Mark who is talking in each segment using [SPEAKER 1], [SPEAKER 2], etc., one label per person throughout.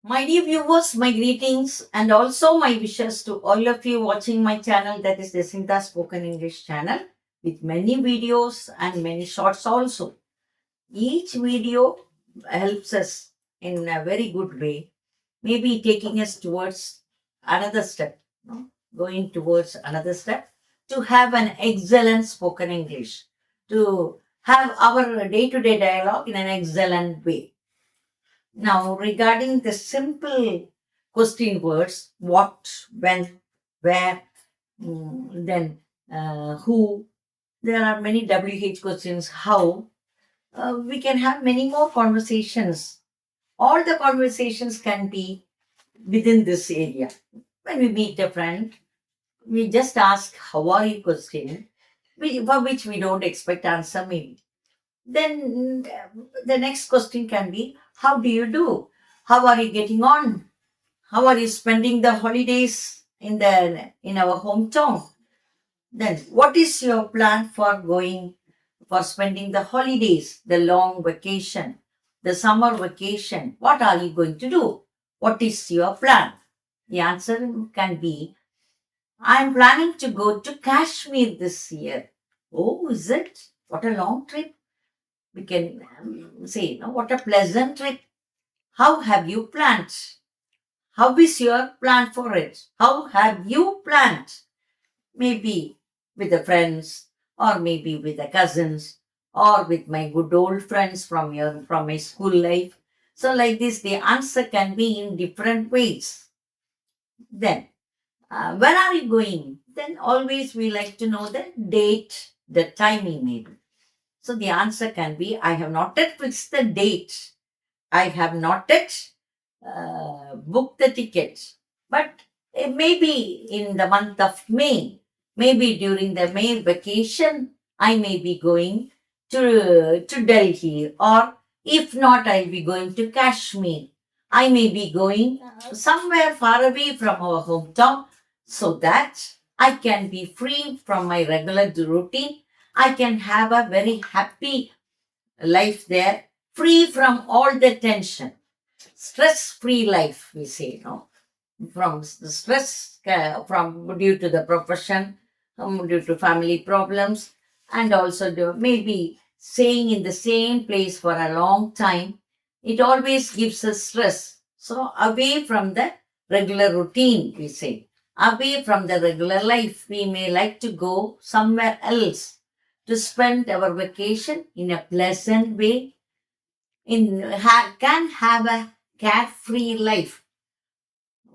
[SPEAKER 1] My dear viewers, my greetings and also my wishes to all of you watching my channel, that is the Sinta Spoken English channel, with many videos and many shorts also. Each video helps us in a very good way, maybe taking us towards another step, no? Going towards another step to have an excellent spoken English, to have our day to day dialogue in an excellent way. Now, regarding the simple question words, what, when, where, then who, there are many WH questions, how, we can have many more conversations. All the conversations can be within this area. When we meet a friend, we just ask, how are you question, for which we don't expect answer maybe. Then the next question can be, how do you do? How are you getting on? How are you spending the holidays in our hometown? Then what is your plan for going for spending the holidays, the long vacation, the summer vacation? What are you going to do? What is your plan? The answer can be, I'm planning to go to Kashmir this year. Oh, is it? What a long trip. We can say, what a pleasant trip. How have you planned? How is your plan for it? How have you planned? Maybe with the friends, or maybe with the cousins, or with my good old friends from my school life. So like this, the answer can be in different ways. Then, where are you going? Then always we like to know the date, the timing maybe. So the answer can be, I have not yet fixed the date. I have not yet booked the ticket. But maybe in the month of May, maybe during the May vacation, I may be going to Delhi, or if not, I'll be going to Kashmir. I may be going somewhere far away from our hometown so that I can be free from my regular routine. I can have a very happy life there, free from all the tension, stress free life, we say, from the stress, from due to the profession, due to family problems, and also maybe staying in the same place for a long time. It always gives us stress. So away from the regular routine, we say, away from the regular life, we may like to go somewhere else to spend our vacation in a pleasant way, can have a carefree life,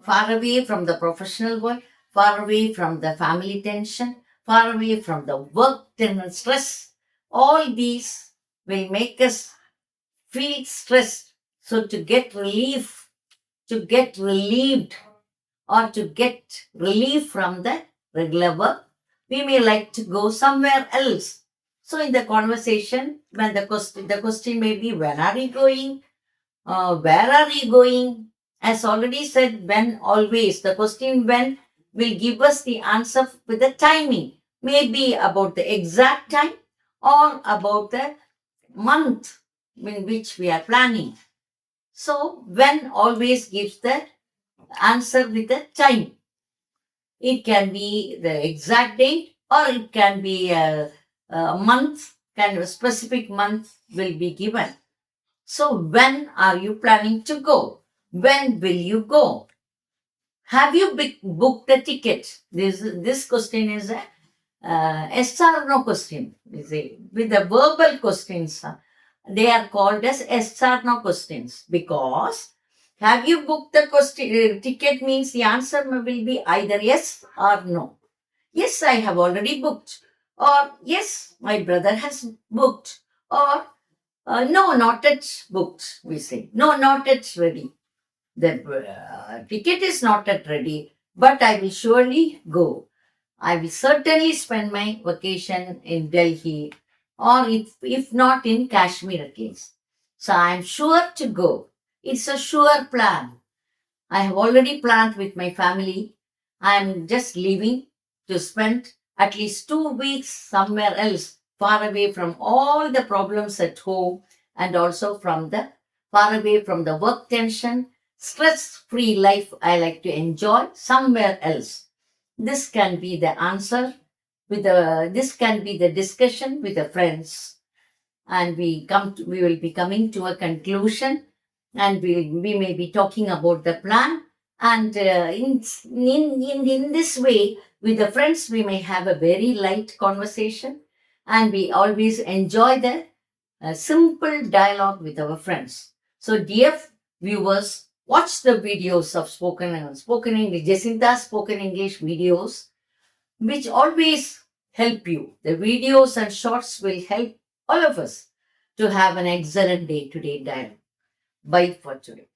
[SPEAKER 1] far away from the professional world, far away from the family tension, far away from the work stress. All these will make us feel stressed. So to get relief, to get relieved, or to get relief from the regular work, we may like to go somewhere else. So in the conversation, when the question may be, when are you going? Where are you going? As already said, when always. The question when will give us the answer with the timing. Maybe about the exact time or about the month in which we are planning. So when always gives the answer with the time. It can be the exact date, or it can be a month, kind of a specific month will be given. So when are you planning to go? When will you go? Have you booked the ticket? This question is a yes or no question. With the verbal questions, they are called as yes or no questions, because have you booked the ticket means the answer will be either yes or no. Yes, I have already booked. Or yes, my brother has booked. Or no, not yet booked, we say. No, not yet ready. The ticket is not yet ready, but I will surely go. I will certainly spend my vacation in Delhi, or if not in Kashmir at least. So I am sure to go. It's a sure plan. I have already planned with my family. I am just leaving to spend at least 2 weeks somewhere else, far away from all the problems at home, and also from the far away from the work tension stress-free life I like to enjoy somewhere else. This can be the answer this can be the discussion with the friends, and we will be coming to a conclusion, and we may be talking about the plan, and in this way with the friends we may have a very light conversation, and we always enjoy the simple dialogue with our friends. So dear viewers, watch the videos of spoken English, Jacinta spoken English videos, which always help you. The videos and shorts will help all of us to have an excellent day-to-day dialogue. Bye for today.